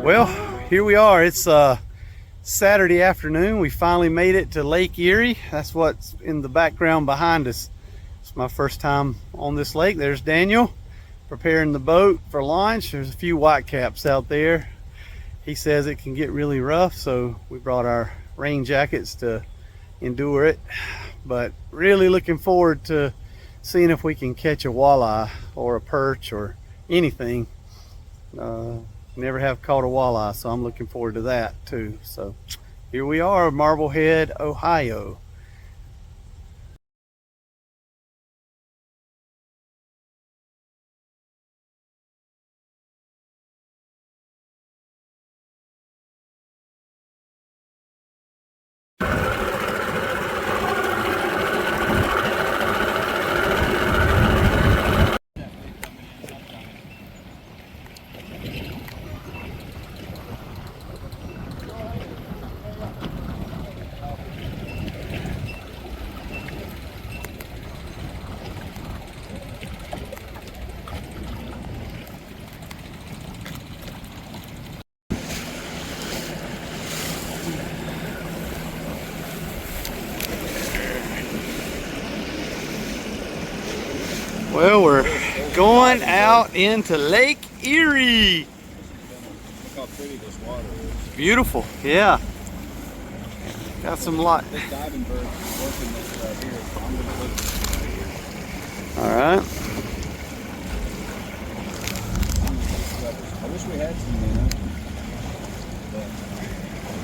Well, here we are. It's Saturday afternoon. We finally made it to Lake Erie. That's what's in the background behind us. It's my first time on this lake. There's Daniel preparing the boat for launch. There's a few whitecaps out there. He says it can get really rough, so we brought our rain jackets to endure it. But really looking forward to seeing if we can catch a walleye or a perch or anything. Never have caught a walleye, so I'm looking forward to that too. So here we are, Marblehead, Ohio. Well, we're going out into Lake Erie. Look how pretty this water is. Beautiful, yeah. Got some light. This diving bird is working this right here, so I'm gonna put this right here. All right. I wish we had some, you know, but I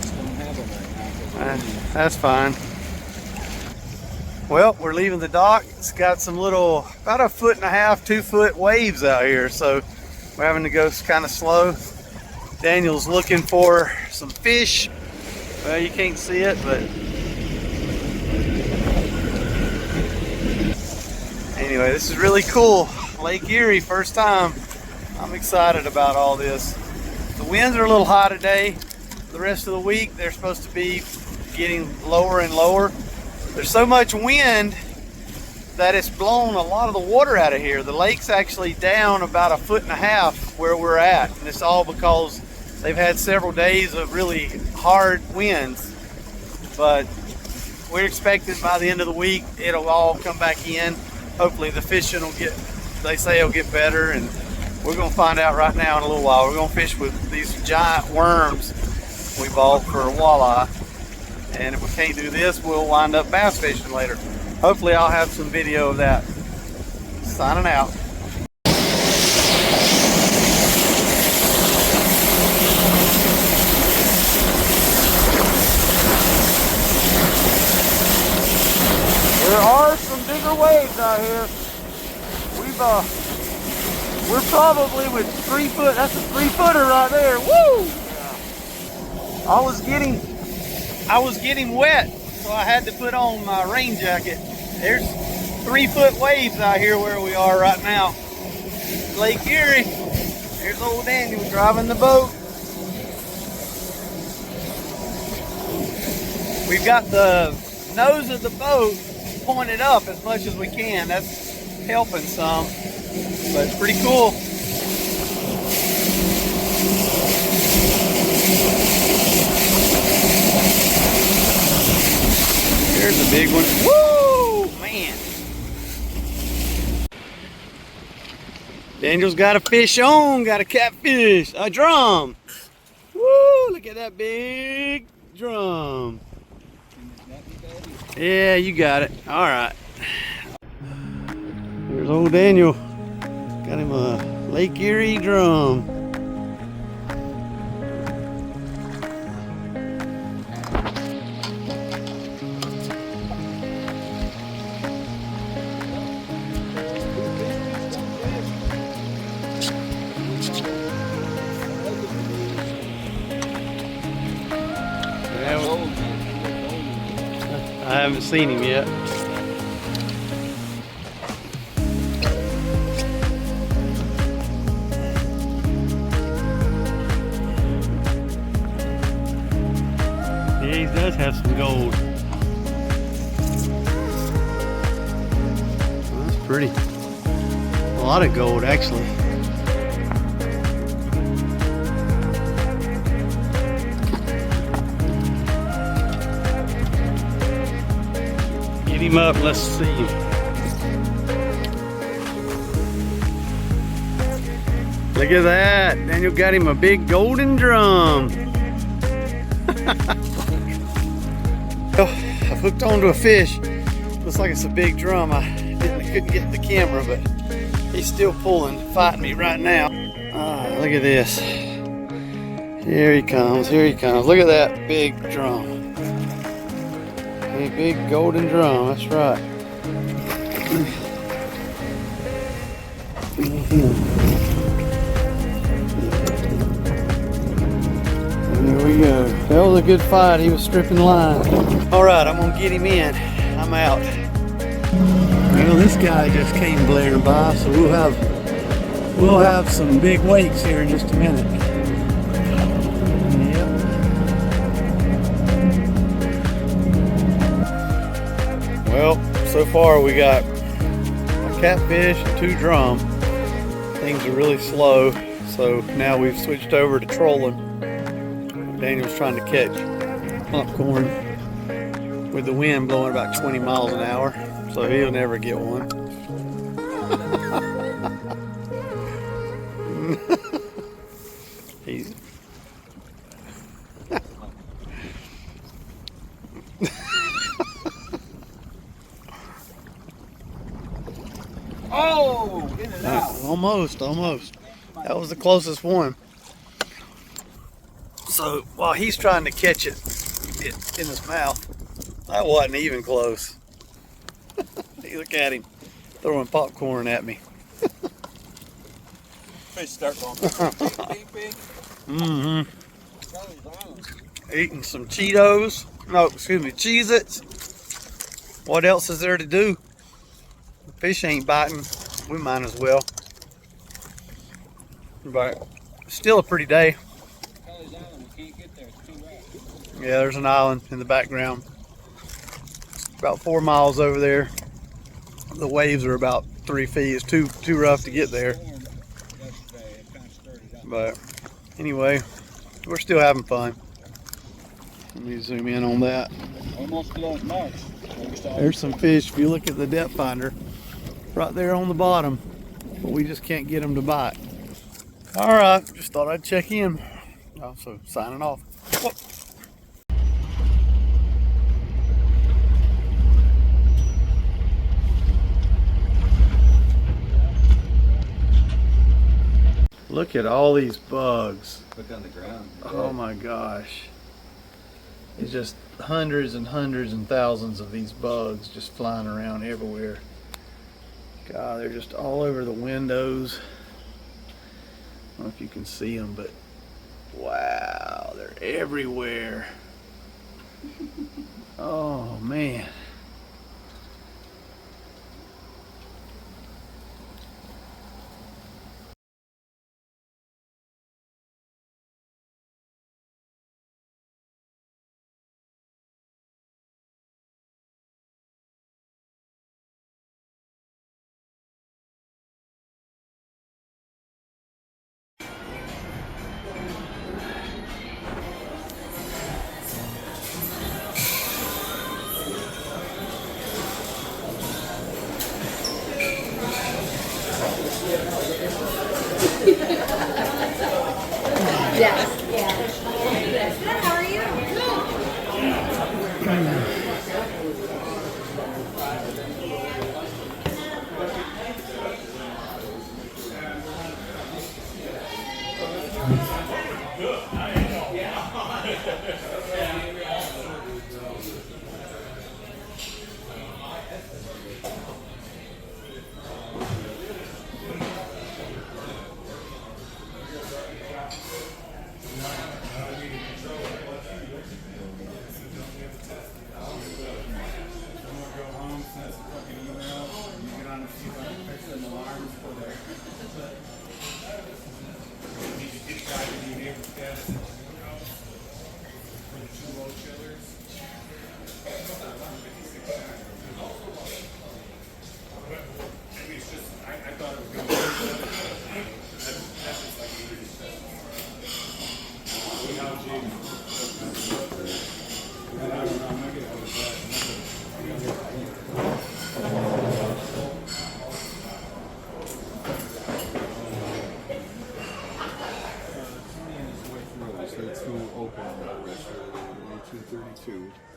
just don't have them right now. That's fine. Well, we're leaving the dock. It's got some little, about 1.5 foot, 2 foot waves out here, so we're having to go kind of slow. Daniel's looking for some fish. Well, you can't see it, but anyway, this is really cool. Lake Erie, first time. I'm excited about all this. The winds are a little high today. the rest of the week, they're supposed to be getting lower and lower. There's so much wind that it's blown a lot of the water out of here. The lake's actually down about 1.5 feet where we're at, and it's all because they've had several days of really hard winds. But we're expecting by the end of the week it'll all come back in. Hopefully the fishing will get, they say it'll get better, and we're gonna find out right now in a little while. We're gonna fish with these giant worms we bought for walleye, and if we can't do this, we'll wind up bass fishing later. Hopefully I'll have some video of that. Signing out. There are some bigger waves out here. We're probably with 3 foot. That's a 3-footer right there. Woo! I was getting wet, so I had to put on my rain jacket. There's 3-foot waves out here where we are right now. Lake Erie. There's old Daniel driving the boat. We've got the nose of the boat pointed up as much as we can. That's helping some, but it's pretty cool. There's a big one. Woo, man. Daniel's got a fish on, got a catfish, a drum. Woo, look at that big drum. Yeah, you got it. All right. There's old Daniel. Got him a Lake Erie drum. I haven't seen him yet. Yeah, he does have some gold. Well, that's pretty. A lot of gold, actually. Get him up, let's see him. Look at that. Daniel got him a big golden drum. Oh, I've hooked onto a fish. Looks like it's a big drum. I couldn't get the camera, but he's still pulling, fighting me right now. Ah, look at this. Here he comes, here he comes. Look at that big drum. A big golden drum, that's right. There we go. That was a good fight. He was stripping line. All right, I'm gonna get him in. I'm out. Well, this guy just came blaring by, so we'll have some big wakes here in just a minute. Yep. Well, so far we got a catfish and 2 drum. Things are really slow, so now we've switched over to trolling. Daniel's trying to catch popcorn with the wind blowing about 20 miles an hour, so he'll never get one. He's Oh, in and out. Almost. That was the closest one. So while he's trying to catch it in his mouth, that wasn't even close. Look at him throwing popcorn at me. Fish start going. Big. Mm-hmm. Eating some Cheetos. No, excuse me, Cheez-Its. What else is there to do? The fish ain't biting. We might as well. But still a pretty day. there. It's 2 rafts. Yeah, there's an island in the background. About 4 miles over there. The waves are about 3 feet. It's too rough to get there. Yesterday, it kind of stirred it up. But anyway, we're still having fun. Let me zoom in on that. Almost below March. There's some fish. If you look at the depth finder, right there on the bottom, but we just can't get them to bite. All right, just thought I'd check in. Also signing off. Whoop. Look at all these bugs. Look on the ground. Oh my gosh. It's just hundreds and hundreds and thousands of these bugs just flying around everywhere. God, they're just all over the windows. I don't know if you can see them, but wow, they're everywhere. Oh man. Yes. Yeah. How are you?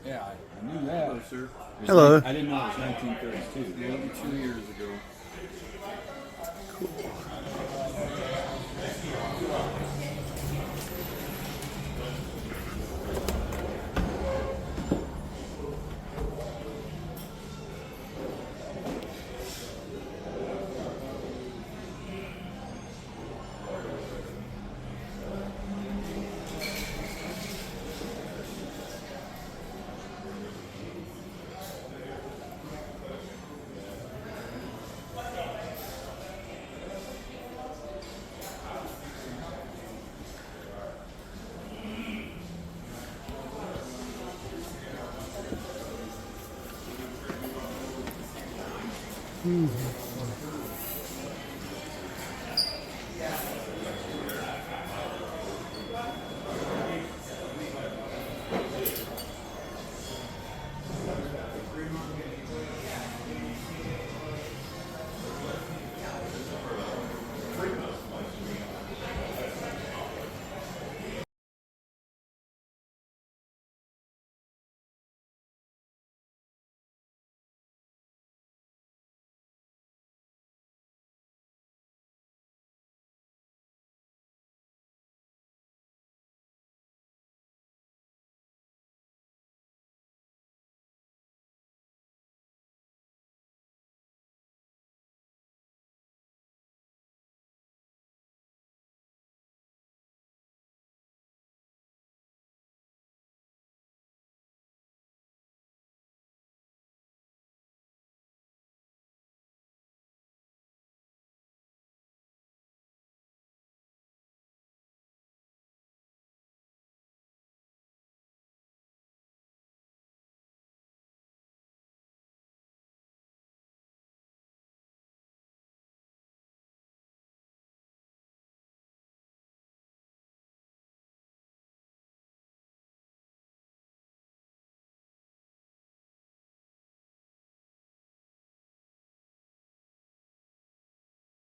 Yeah, I knew that. Hello, sir. Hello. I didn't know it was 1932. Yeah, 2 years ago.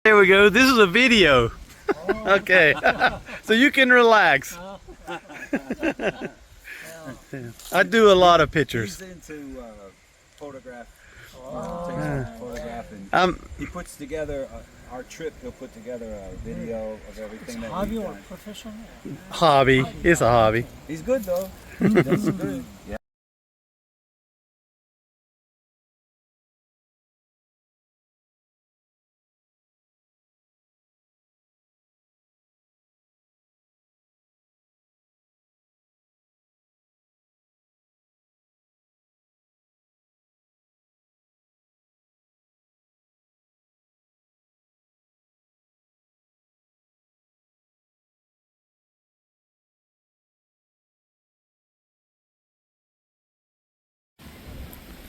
There we go. This is a video. Okay. So you can relax. I do a lot of pictures. He's into photograph. Photograph, and he puts together our trip. He'll put together a video of everything that Hobby we've or done. professional? Hobby. It's a hobby. He's good though. That's good. Yeah.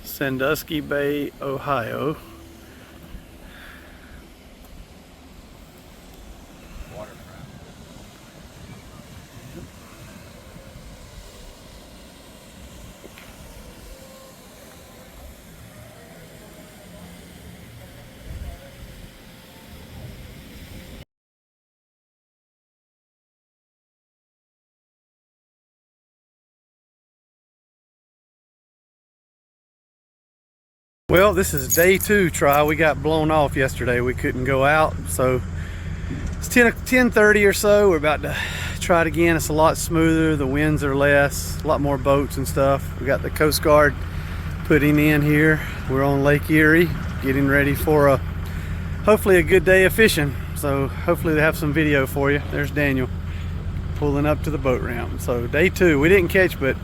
Sandusky Bay, Ohio. Well, this is day 2 try. We got blown off yesterday. We couldn't go out, so it's 10:30 or so. We're about to try it again. It's a lot smoother. The winds are less. A lot more boats and stuff. We got the Coast Guard putting in here. We're on Lake Erie, getting ready for hopefully a good day of fishing. So hopefully they have some video for you. There's Daniel pulling up to the boat ramp. So day 2. We didn't catch but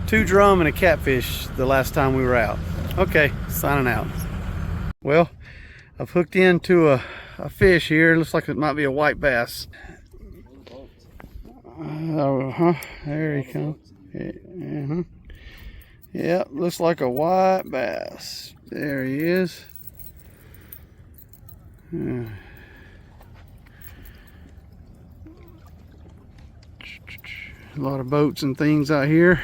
2 drum and a catfish the last time we were out. Okay, signing out. Well, I've hooked into a fish here. Looks like it might be a white bass. There he comes. Yep, looks like a white bass. There he is. A lot of boats and things out here.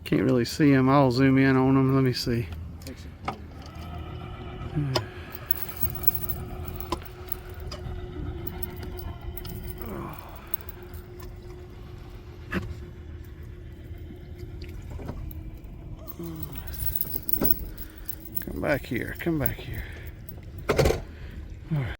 Can't really see them. I'll zoom in on them. Let me see. Come back here. Come back here. All right.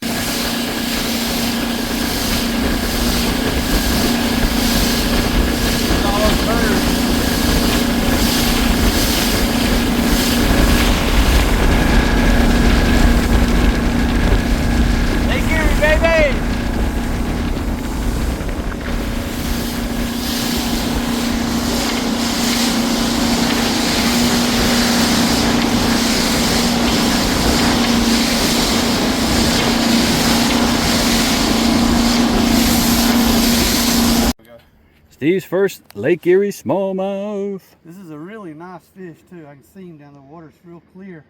Steve's first Lake Erie smallmouth. This is a really nice fish too. I can see him down the water. It's real clear.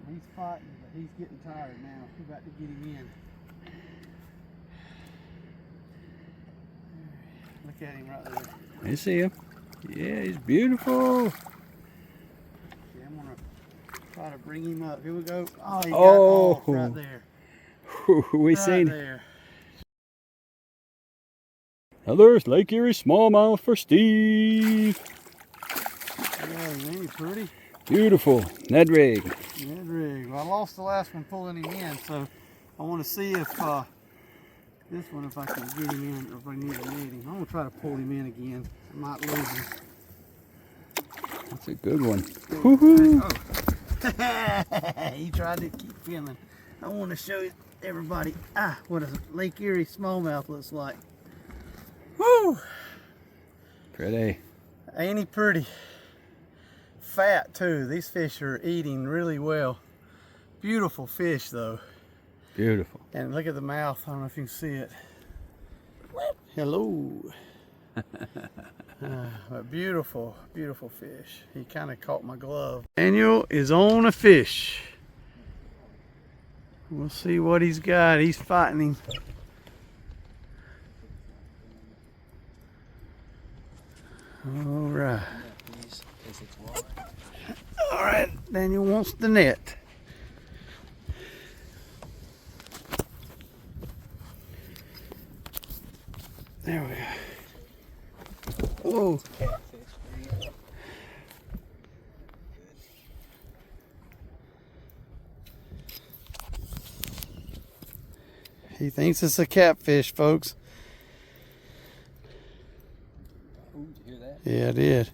He's fighting, but he's getting tired now. We're about to get him in. Look at him right there. You see him? Yeah, he's beautiful. Okay, I'm gonna try to bring him up. Here we go. Oh, he got Oh. off right there. We Right seen. there. Now there's Lake Erie smallmouth for Steve. Yeah, ain't he pretty? Beautiful. Ned rig. Ned rig. Well, I lost the last one pulling him in, so I want to see if this one, if I can get him in, or if I need to net him. I'm gonna try to pull him in again. I might lose him. That's a good one. Woohoo! Oh. He tried to keep filming. I want to show everybody what a Lake Erie smallmouth looks like. Woo! Pretty. Ain't he pretty? Fat too. These fish are eating really well. Beautiful fish though. Beautiful. And look at the mouth. I don't know if you can see it. Hello. But beautiful, beautiful fish. He kind of caught my glove. Daniel is on a fish. We'll see what he's got. He's fighting him. All right. All right. Daniel wants the net. Whoa. Catfish. He thinks it's a catfish, folks. Ooh, did you hear that? Yeah, I did.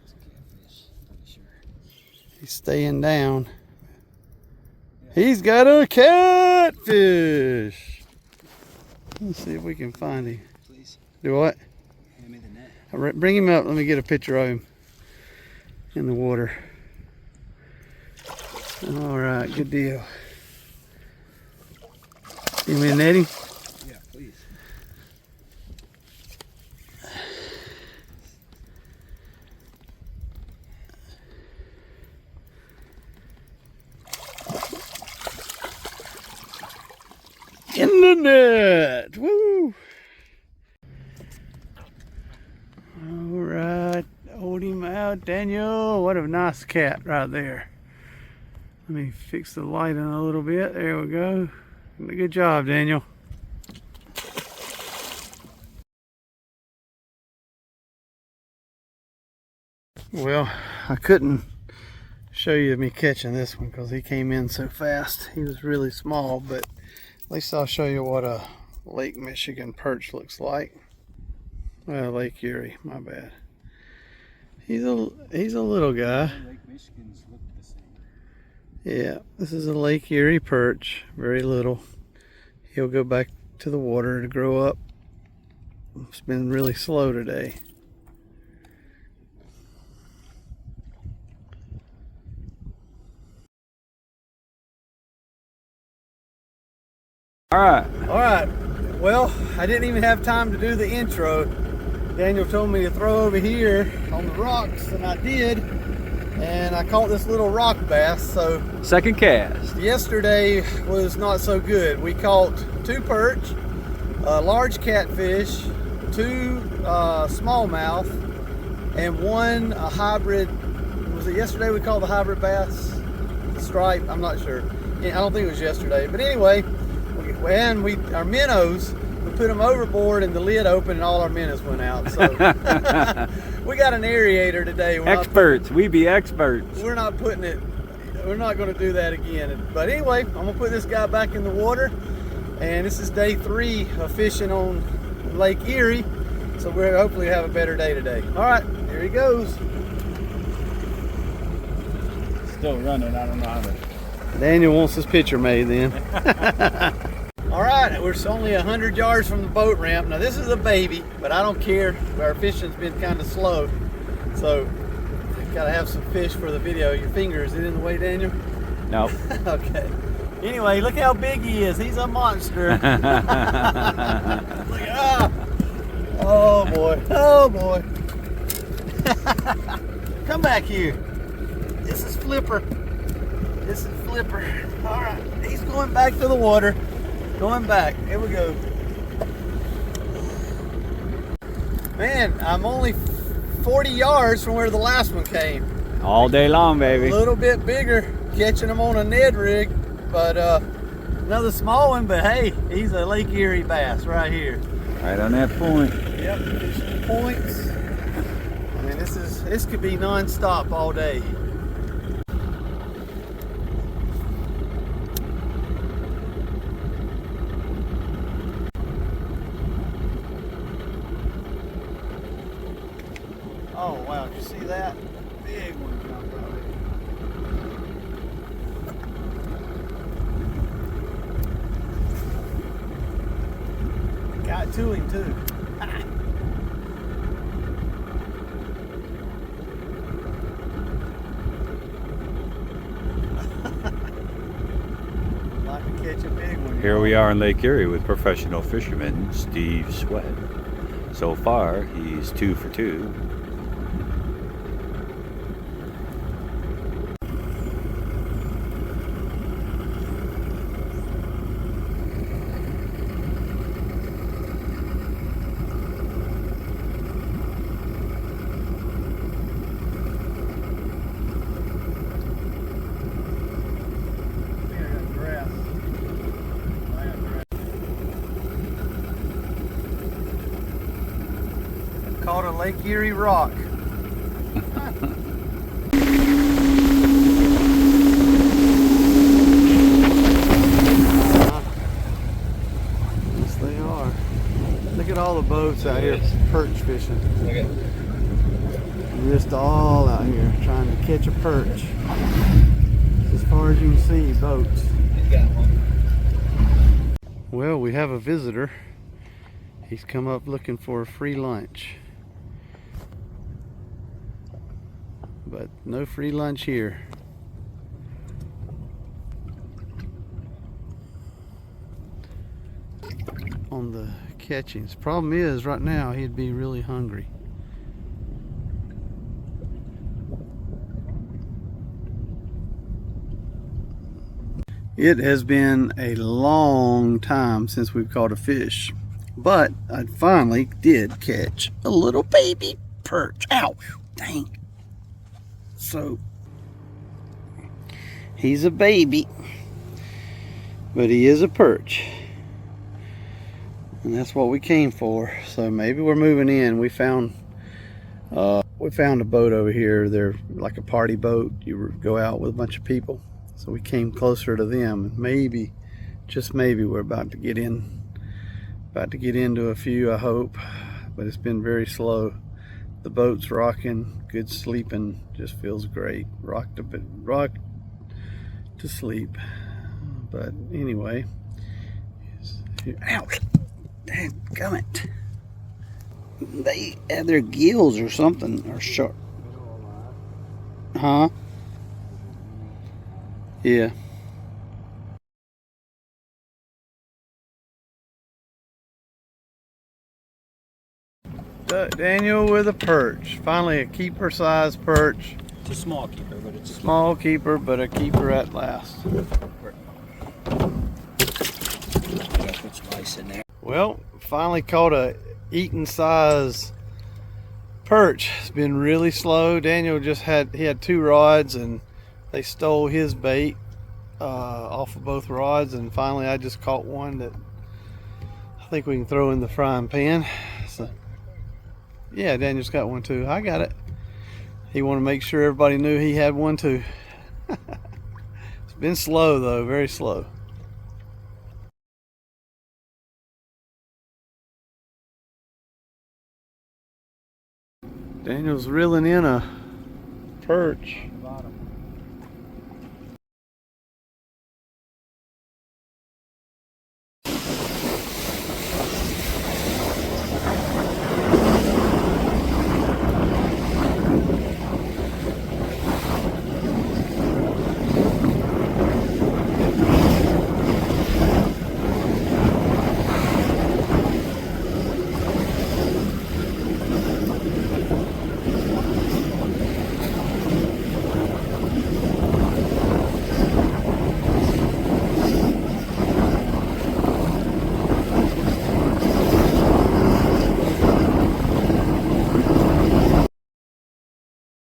It's a catfish, pretty sure. He's staying down. He's got a catfish. Let's see if we can find him. Please, Do what? hand me the net. Bring him up. Let me get a picture of him in the water. All right, good deal. You mean netting? Yeah, please. In the net. Woo! All right, hold him out, Daniel. What a nice cat right there. Let me fix the light in a little bit. There we go. Good job, Daniel. Well, I couldn't show you me catching this one because he came in so fast. He was really small, but at least I'll show you what a Lake Michigan perch looks like. Well, Lake Erie, my bad. He's a little guy. Lake Michigan's look the same. Yeah, this is a Lake Erie perch, very little. He'll go back to the water to grow up. It's been really slow today. All right. All right, well, I didn't even have time to do the intro. Daniel told me to throw over here on the rocks, and I did. And I caught this little rock bass, so Second cast. yesterday was not so good. We caught 2 perch, a large catfish, 2 smallmouth, and 1 hybrid. Was it yesterday we caught the hybrid bass? Stripe? I'm not sure. I don't think it was yesterday. But anyway, our minnows, we put them overboard and the lid opened and all our minnows went out. So we got an aerator today. Experts. We be experts. We're not going to do that again. But anyway, I'm going to put this guy back in the water. And this is day 3 of fishing on Lake Erie. So we'll hopefully have a better day today. All right, here he goes. Still running. I don't know how to. Daniel wants his picture made then. All right, we're only 100 yards from the boat ramp. Now this is a baby, but I don't care. Our fishing's been kind of slow. So gotta have some fish for the video. Your finger, is it in the way, Daniel? Nope. Okay. Anyway, look how big he is. He's a monster. Look at Oh boy. Oh boy. Come back here. This is Flipper. This is Flipper. All right. He's going back to the water. Going back. Here we go. Man, I'm only 40 yards from where the last one came. All day long, A baby. little bit bigger, catching them on a Ned rig, but another small one. But hey, he's a Lake Erie bass right here. Right on that point. Yep, fishing the points. I mean, this could be non-stop all day. Oh wow, did you see that? Big one jumped out. Got to him too. Like to catch a big one. Here we are in Lake Erie with professional fisherman Steve Sweat. So far, he's 2 for 2. Caught a Lake Erie rock. Yes, they are. Look at all the boats out here perch fishing. Okay. Just all out here trying to catch a perch. As far as you can see, boats. You got one. Well, we have a visitor. He's come up looking for a free lunch. But no free lunch here. On the catchings. Problem is, right now he'd be really hungry. It has been a long time since we've caught a fish, but I finally did catch a little baby perch. Ow! Dang. So, he's a baby, but he is a perch. And that's what we came for. So maybe we're moving in. We found a boat over here. They're like a party boat. You go out with a bunch of people. So we came closer to them. Maybe, just maybe, we're about to get into a few, I hope. But it's been very slow. The boat's rocking, good sleeping, just feels great. Rock to sleep. But anyway, ow, dadgummit. They have their gills or something are sharp. Huh? Yeah. Daniel with a perch. Finally a keeper size perch. It's a small keeper, but it's a Small keeper, but a keeper at last. put some ice in there. Well, finally caught a eating size perch. It's been really slow. Daniel he had 2 rods and they stole his bait off of both rods, and finally I just caught one that I think we can throw in the frying pan. So, yeah, Daniel's got one too. I got it. He wanted to make sure everybody knew he had one too. It's been slow though, very slow. Daniel's reeling in a perch.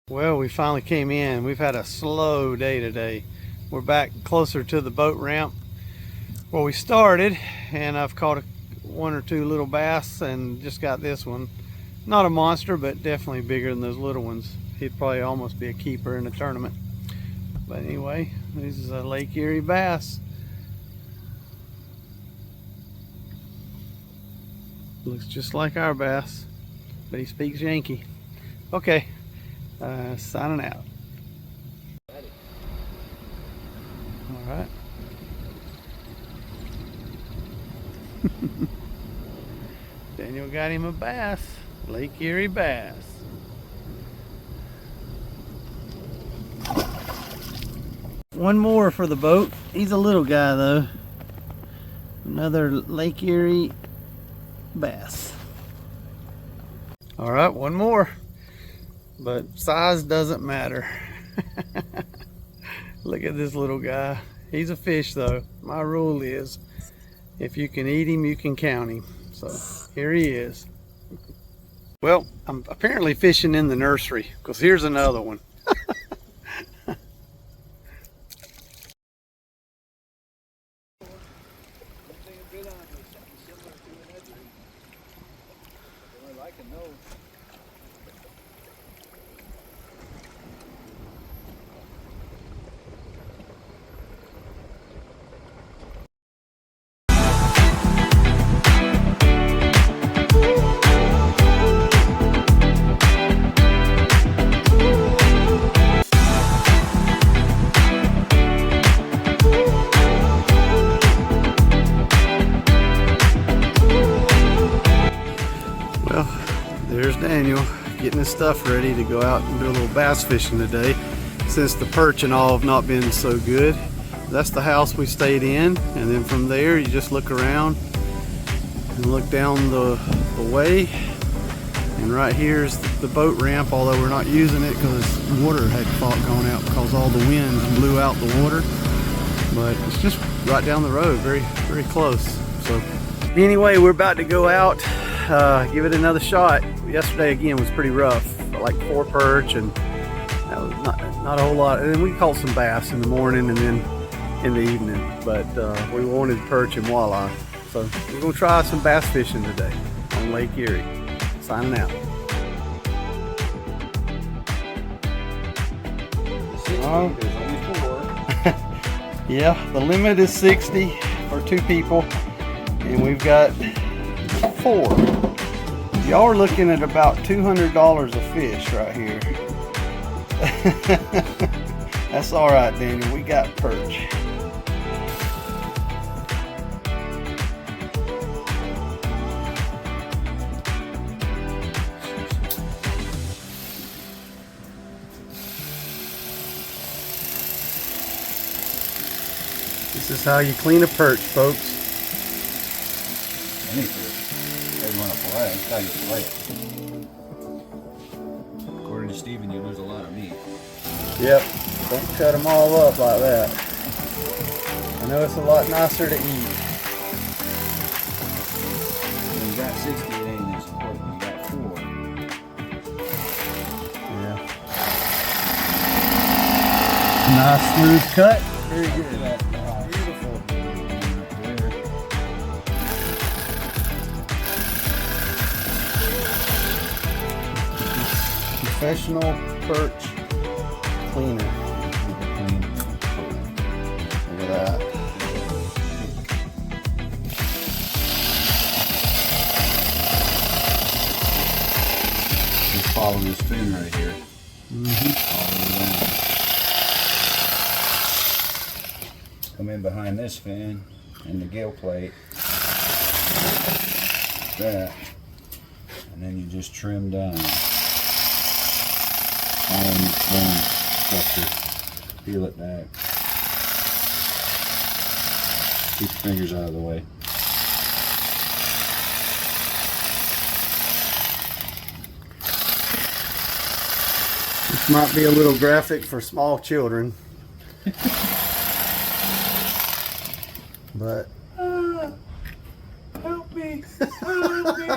Well, we finally came in. We've had a slow day today. We're back closer to the boat ramp where we started, and I've caught 1 or 2 little bass and just got this one. Not a monster, but definitely bigger than those little ones. He'd probably almost be a keeper in a tournament. But anyway, this is a Lake Erie bass. Looks just like our bass, but he speaks Yankee. Okay. Signing out. All right. Daniel got him a bass, Lake Erie bass. One more for the boat. He's a little guy though. Another Lake Erie bass. All right, one more. But size doesn't matter. Look at this little guy. He's a fish though. My rule is, if you can eat him, you can count him. So here he is. Well, I'm apparently fishing in the nursery, because here's another one. There's Daniel getting his stuff ready to go out and do a little bass fishing today, since the perch and all have not been so good. That's the house we stayed in, and then from there you just look around and look down the way, and right here's the boat ramp, although we're not using it because water had gone out because all the winds blew out the water. But it's just right down the road, very, very close. So anyway, we're about to go out, give it another shot. Yesterday again was pretty rough, like 4 perch, and that was not a whole lot. And then we caught some bass in the morning and then in the evening, but we wanted perch and walleye. So we're gonna try some bass fishing today on Lake Erie. Signing out. There's only 4. Yeah, the limit is 60 for 2 people, and we've got 4. Y'all are looking at about $200 a fish right here. That's all right, Daniel. We got perch. This is how you clean a perch, folks. Any fish. They want to fillet. That's how you fillet it. According to Steven, you lose a lot of meat. Yep, don't cut them all up like that. I know it's a lot nicer to eat. When you got 60, it ain't as important. When you got 4. Yeah. Nice smooth cut. Very good. Beautiful. Professional perch cleaner. Look at that. Just follow this fin right here. Follow it down. Come in behind this fin and the gill plate. Like that. And then you just trim down. Down structure. Peel it back. Keep your fingers out of the way. This might be a little graphic for small children. But Help me! Help me!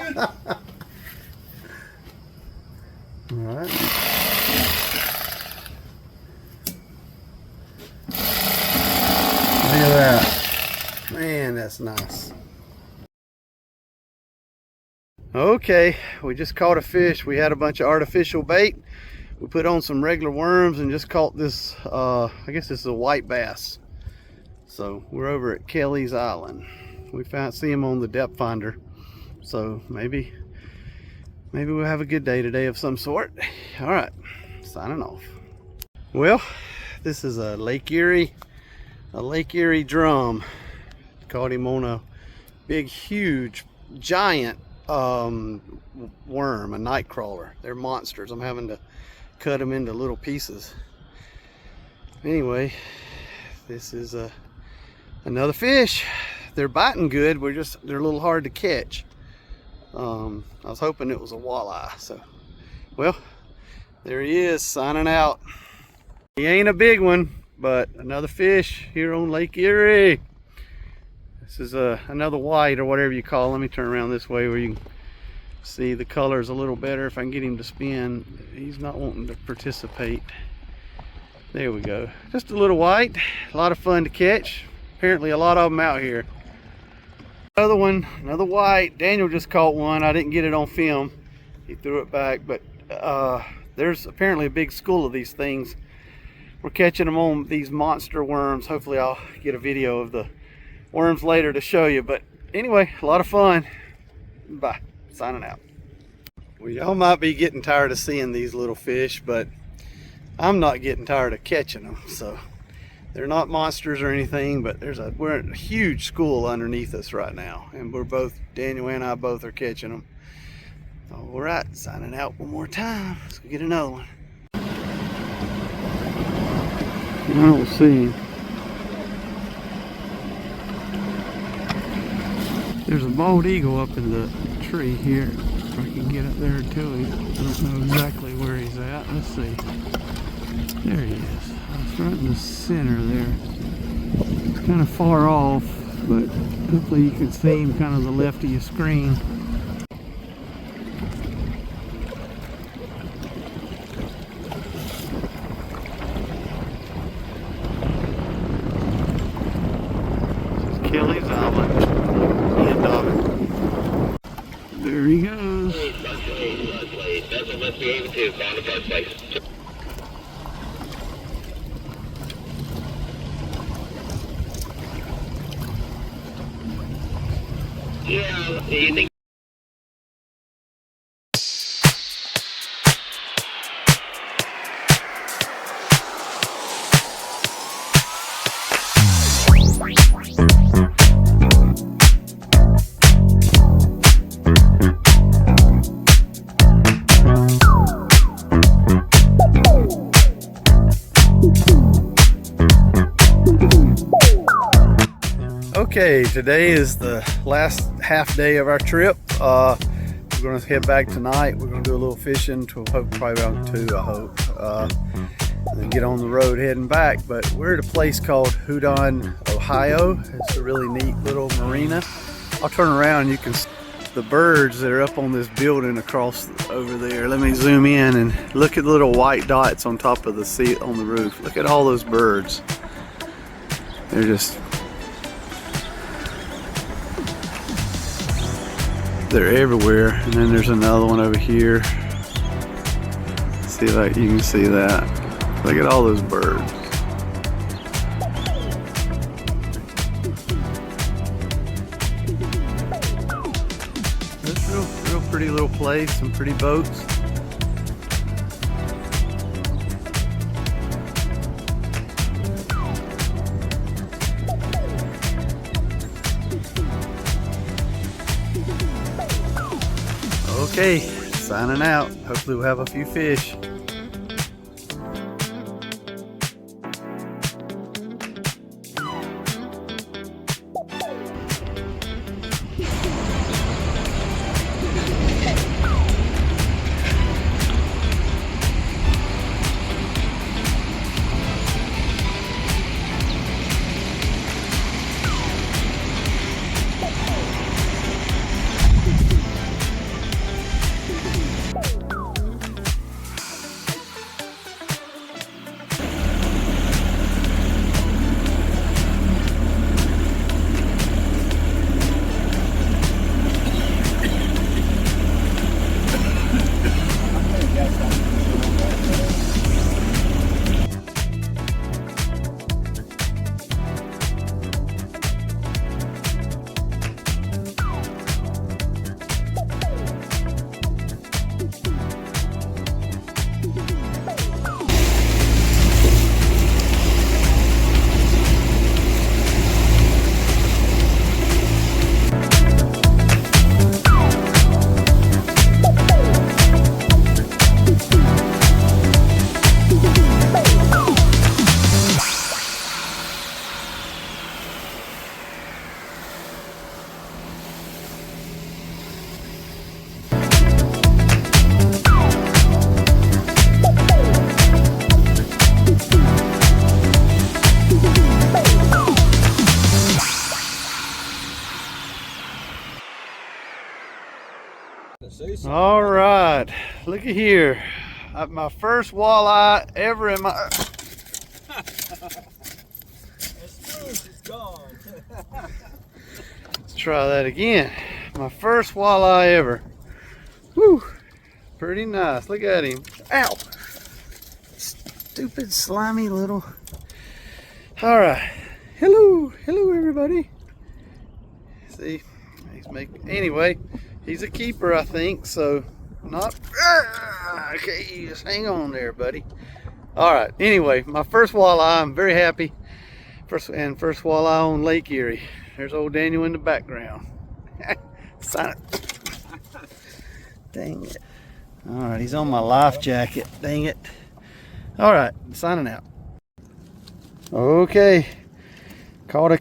all right. Look at that. Man, that's nice. Okay, we just caught a fish. We had a bunch of artificial bait. We put on some regular worms and just caught this, I guess this is a white bass. So we're over at Kelly's Island. We see him on the depth finder. So maybe we'll have a good day today of some sort. All right, signing off. Well, this is a Lake Erie drum. Caught him on a big, huge, giant worm, a night crawler. They're monsters. I'm having to cut them into little pieces. Anyway, this is another fish. They're biting good. They're a little hard to catch. I was hoping it was a walleye. So, well, there he is, signing out. He ain't a big one, but another fish here on Lake Erie. This is another white, or whatever you call it. Let me turn around this way where you can see the colors a little better. If I can get him to spin. He's not wanting to participate. There we go. Just a little white. A lot of fun to catch. Apparently a lot of them out here. Another one, another white. Daniel just caught one. I didn't get it on film. He threw it back, but there's apparently a big school of these things. We're catching them on these monster worms. Hopefully I'll get a video of the worms later to show you. But anyway, a lot of fun. Bye. Signing out. Well, y'all might be getting tired of seeing these little fish, but I'm not getting tired of catching them. So they're not monsters or anything, but we're in a huge school underneath us right now, and Daniel and I both are catching them. All right, signing out one more time. Let's go get another one. I don't see him. There's a bald eagle up in the tree here. If I can get up there to him. I don't know exactly where he's at. Let's see. There he is. It's right in the center there. It's kind of far off, but hopefully you can see him kind of the left of your screen. Kelly's Island. End of it. There he goes. Yeah, you think? Okay, today is the last half day of our trip. We're going to head back tonight. We're going to do a little fishing till probably around 2, I hope. And then get on the road heading back. But we're at a place called Houdon, Ohio. It's a really neat little marina. I'll turn around and you can see the birds that are up on this building across over there. Let me zoom in and look at the little white dots on top of the seat on the roof. Look at all those birds. They're just... they're everywhere. And then there's another one over here. See if you can see that. Look at all those birds. It's real pretty little place, some pretty boats. Okay, signing out. Hopefully we'll have a few fish. All right, look at here. My first walleye ever in my... It's gone. Let's try that again. My first walleye ever. Whew, pretty nice. Look at him. Ow! Stupid, slimy little... All right. Hello everybody. See, he's making... Anyway, he's a keeper, I think, so not... Okay, just hang on there, buddy. All right, anyway, my first walleye, I'm very happy. First walleye on Lake Erie. There's old Daniel in the background. Sign it. Dang it. All right, he's on my life jacket. Dang it. All right, signing out. Okay, caught a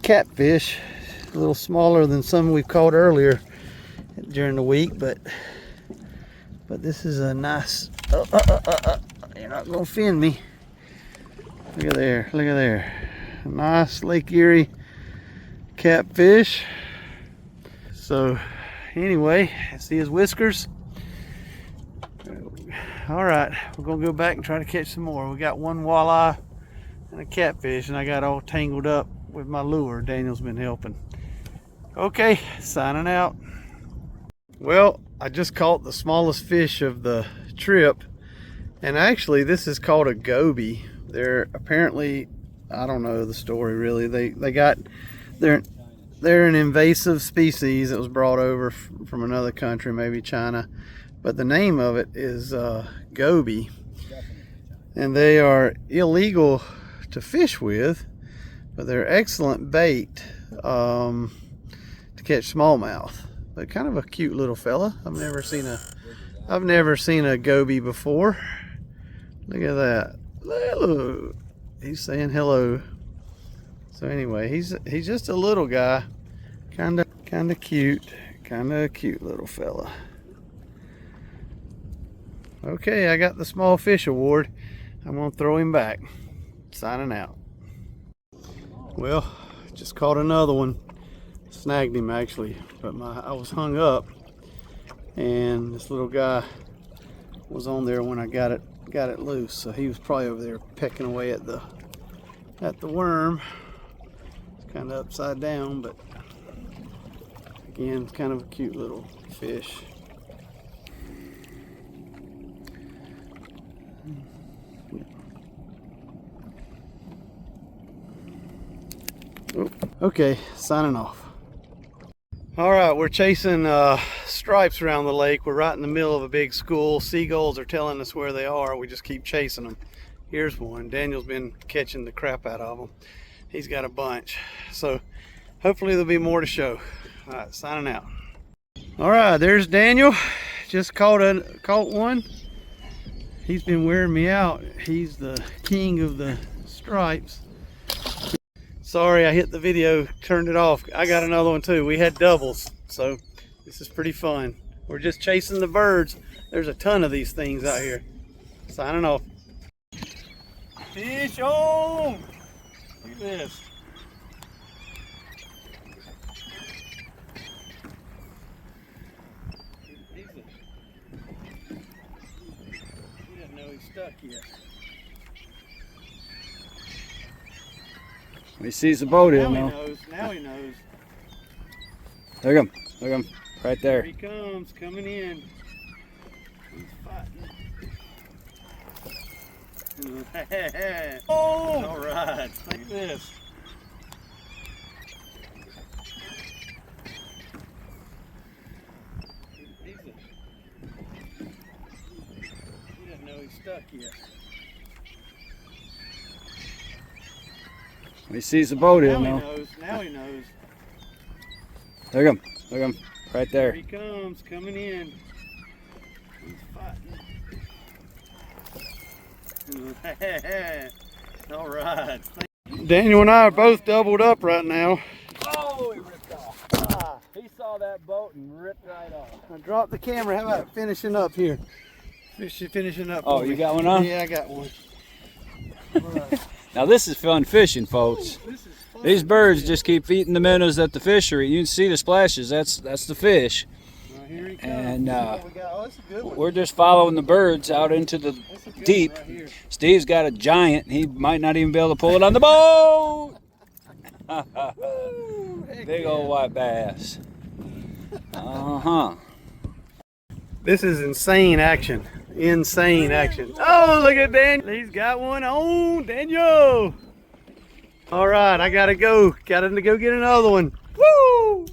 catfish. A little smaller than some we've caught earlier during the week, but this is a nice. You're not gonna offend me. Look at there. Look at there. A nice Lake Erie catfish. So anyway, see his whiskers. All right, we're gonna go back and try to catch some more. We got one walleye and a catfish, and I got all tangled up with my lure. Daniel's been helping. Okay, signing out. Well, I just caught the smallest fish of the trip, and actually this is called a goby. They're apparently, I don't know the story really. They're an invasive species that was brought over from another country, maybe China, but the name of it is goby, and they are illegal to fish with, but they're excellent bait to catch smallmouth. But kind of a cute little fella. I've never seen a goby before. Look at that. Hello. He's saying hello. So anyway, he's just a little guy, kind of cute, kind of a cute little fella. Okay, I got the small fish award. I'm gonna throw him back. Signing out. Well, just caught another one. Snagged him actually, but I was hung up, and this little guy was on there when I got it loose. So he was probably over there pecking away at the worm. It's kind of upside down, but again, it's kind of a cute little fish. Okay, signing off. All right, we're chasing stripes around the lake. We're right in the middle of a big school. Seagulls are telling us where they are. We just keep chasing them. Here's one. Daniel's been catching the crap out of them. He's got a bunch. So hopefully there'll be more to show. All right, signing out. All right, there's Daniel. Just caught one. He's been wearing me out. He's the king of the stripes. Sorry, I hit the video, turned it off. I got another one too. We had doubles, so this is pretty fun. We're just chasing the birds. There's a ton of these things out here. Signing off. Fish on! Look at this. He doesn't know he's stuck yet. He sees the boat in Now now. he knows. Now he knows. Look at him. Look at him. Right there. Here he comes, coming in. He's fighting. Oh! All right. Look at this. He doesn't know he's stuck yet. He sees the boat in Now now. he knows. Now he knows. Look at him. Look at him. Right Here there. he comes, coming in. He's fighting. All right. Daniel and I are both doubled up right now. Oh, he ripped off. He saw that boat and ripped right off. I dropped the camera. How about finishing up here? Finishing up. Oh, you got one on? Yeah, I got one. Now this is fun fishing, folks. This is fun. These birds just keep eating the minnows at the fishery. You can see the splashes. That's the fish. Well, here he comes. And Oh, that's a good one. we're just following the birds out into the That's a good deep. one right here. Steve's got a giant. He might not even be able to pull it on the boat. Big old white bass. Uh-huh. This is insane action. Insane action. Oh, look at Daniel. He's got one on. Daniel. All right, I gotta go. Gotta go get another one. Woo!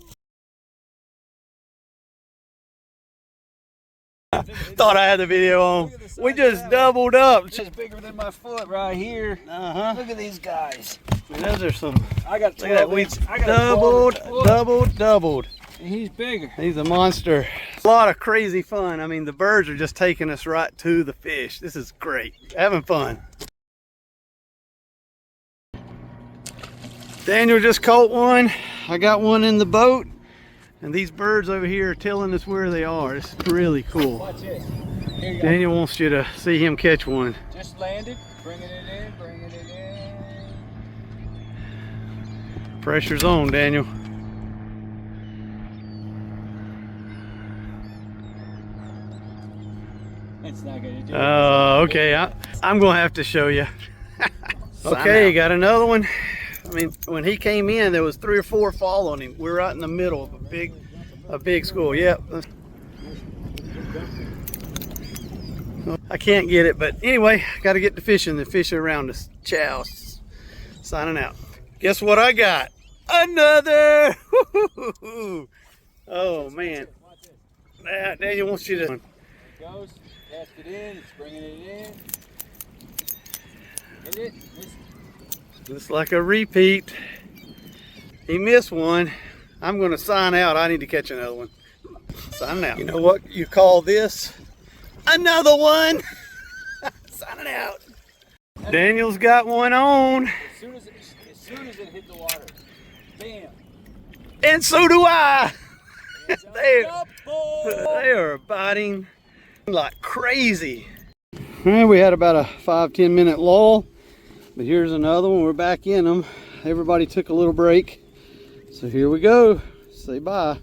Thought I had the video on. We just doubled up. It's bigger than my foot right here. Uh-huh. Look at these guys. And those are some. I got Look at that. We doubled. And he's bigger. He's a monster. A lot of crazy fun. I mean, the birds are just taking us right to the fish. This is great. Having fun. Daniel just caught one. I got one in the boat. And these birds over here are telling us where they are. It's really cool. Watch this. Here you go. Daniel wants you to see him catch one. Just landed. Bringing it in. Bringing it in. Pressure's on, Daniel. It's not gonna do it. Okay. I'm going to have to show you. Okay, got another one. I mean, when he came in, there was 3 or 4 following him. We're right in the middle of a big school. Yep. I can't get it, but anyway, got to get to fishing. The fish are around us. Ciao. Signing out. Guess what I got? Another. Oh man. Daniel wants you to. Goes. Cast it in. It's bringing it in. Hit it. Missed. Looks like a repeat. He missed one. I'm going to sign out. I need to catch another one. Signing out. You know what you call this? Another one. Signing out. Daniel's got one on. As soon as it hit the water, bam. And so do I. They Double. are biting like crazy. Well, we had about a 5-10 minute lull. But here's another one. We're back in them. Everybody took a little break. So here we go. Say bye.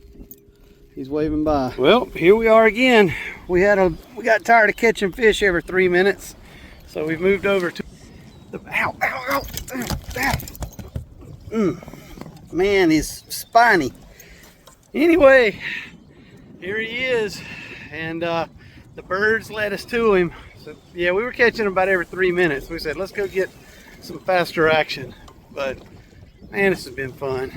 He's waving bye. Well, here we are again. We got tired of catching fish every 3 minutes. So we've moved over to the Man, he's spiny. Anyway, here he is. And the birds led us to him. So yeah, we were catching them about every 3 minutes. We said, let's go get some faster action. But man, this has been fun.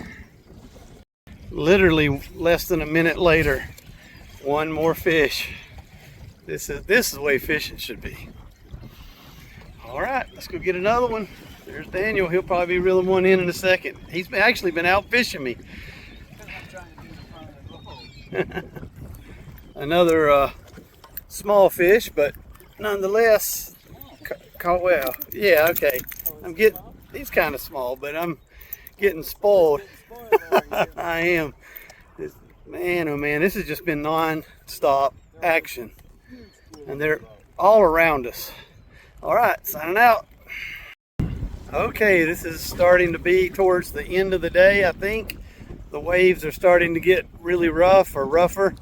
Literally less than a minute later, one more fish. This is the way fishing should be. All right, let's go get another one. There's Daniel. He'll probably be reeling one in a second. He's actually been out fishing me. Another small fish, but nonetheless caught well. Yeah, okay. He's kind of small, but I'm getting spoiled. I am. Man, oh man, this has just been non-stop action. And they're all around us. All right, signing out. Okay, this is starting to be towards the end of the day, I think. The waves are starting to get really rough or rougher,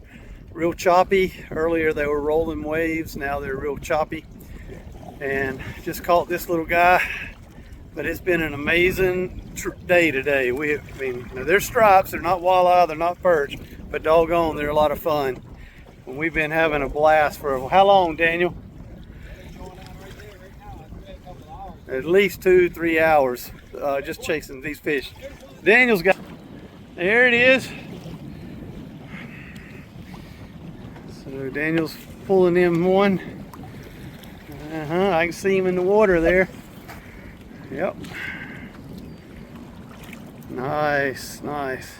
real choppy. Earlier they were rolling waves, now they're real choppy. And just caught this little guy. But it's been an amazing day today. I mean, they're stripes, they're not walleye, they're not perch, but doggone, they're a lot of fun. And we've been having a blast for how long, Daniel? At least 2-3 hours, just chasing these fish. Daniel's got, there it is. So Daniel's pulling in one. I can see him in the water there. Yep. Nice, nice.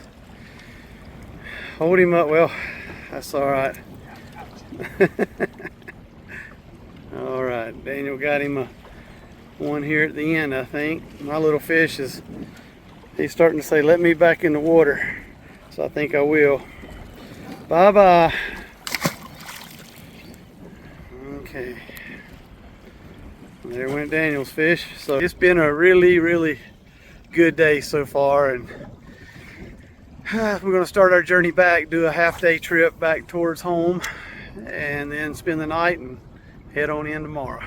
Hold him up. Well, that's all right. All right, Daniel got him one here at the end, I think. My little fish he's starting to say, let me back in the water. So I think I will. Bye-bye. Okay. There went Daniel's fish. So it's been a really, really good day so far, and we're going to start our journey back, do a half-day trip back towards home, and then spend the night and head on in tomorrow.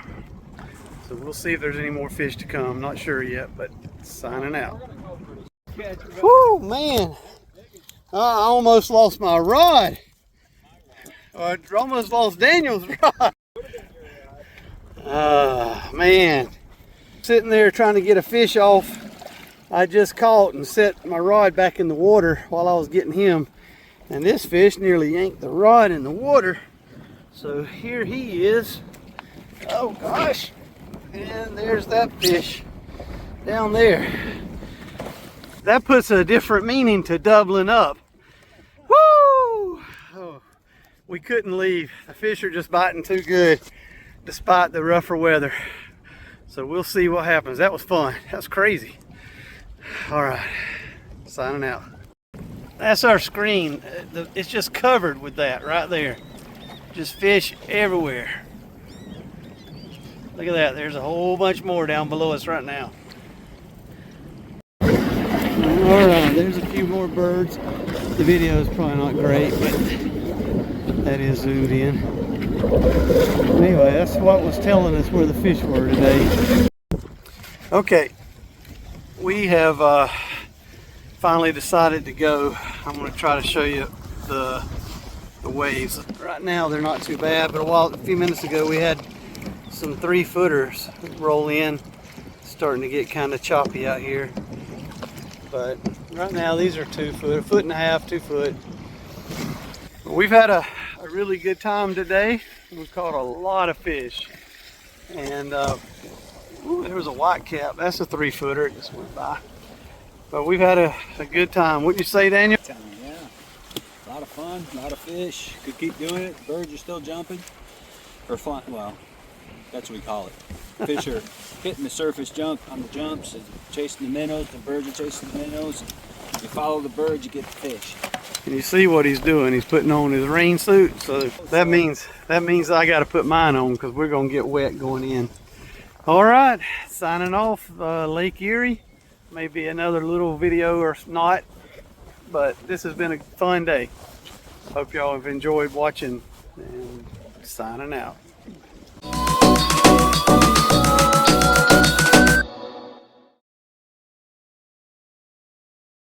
So we'll see if there's any more fish to come. Not sure yet, but signing out. Whoo, man! I almost lost my rod. I almost lost Daniel's rod. Man, sitting there trying to get a fish off I just caught and set my rod back in the water while I was getting him, and this fish nearly yanked the rod in the water. So here he is. Oh gosh, and there's that fish down there. That puts a different meaning to doubling up. Woo! we couldn't leave. The fish are just biting too good despite the rougher weather. So we'll see what happens. That was fun. That was crazy. All right, signing out. That's our screen. It's just covered with that right there. Just fish everywhere. Look at that. There's a whole bunch more down below us right now. All right, there's a few more birds. The video is probably not great, but that is zoomed in. Anyway, that's what was telling us where the fish were today. Okay, we have finally decided to go. I'm going to try to show you the waves. Right now they're not too bad, but a few minutes ago we had some 3-footers roll in. It's starting to get kind of choppy out here. But right now these are 2 foot, 1.5 feet, 2 foot. But we've had a really good time today. We've caught a lot of fish. And ooh, there was a white cap. That's a 3-footer. It just went by. But we've had a good time. Wouldn't you say, Daniel? Yeah. A lot of fun, a lot of fish. Could keep doing it. Birds are still jumping. Or flying, well, that's what we call it. Fish are hitting the surface junk on the jumps and chasing the minnows. The birds are chasing the minnows. You follow the birds, you get the fish. And you see what he's doing. He's putting on his rain suit. So that means I got to put mine on because we're going to get wet going in. All right, signing off, Lake Erie. Maybe another little video or not, but this has been a fun day. Hope y'all have enjoyed watching, and signing out.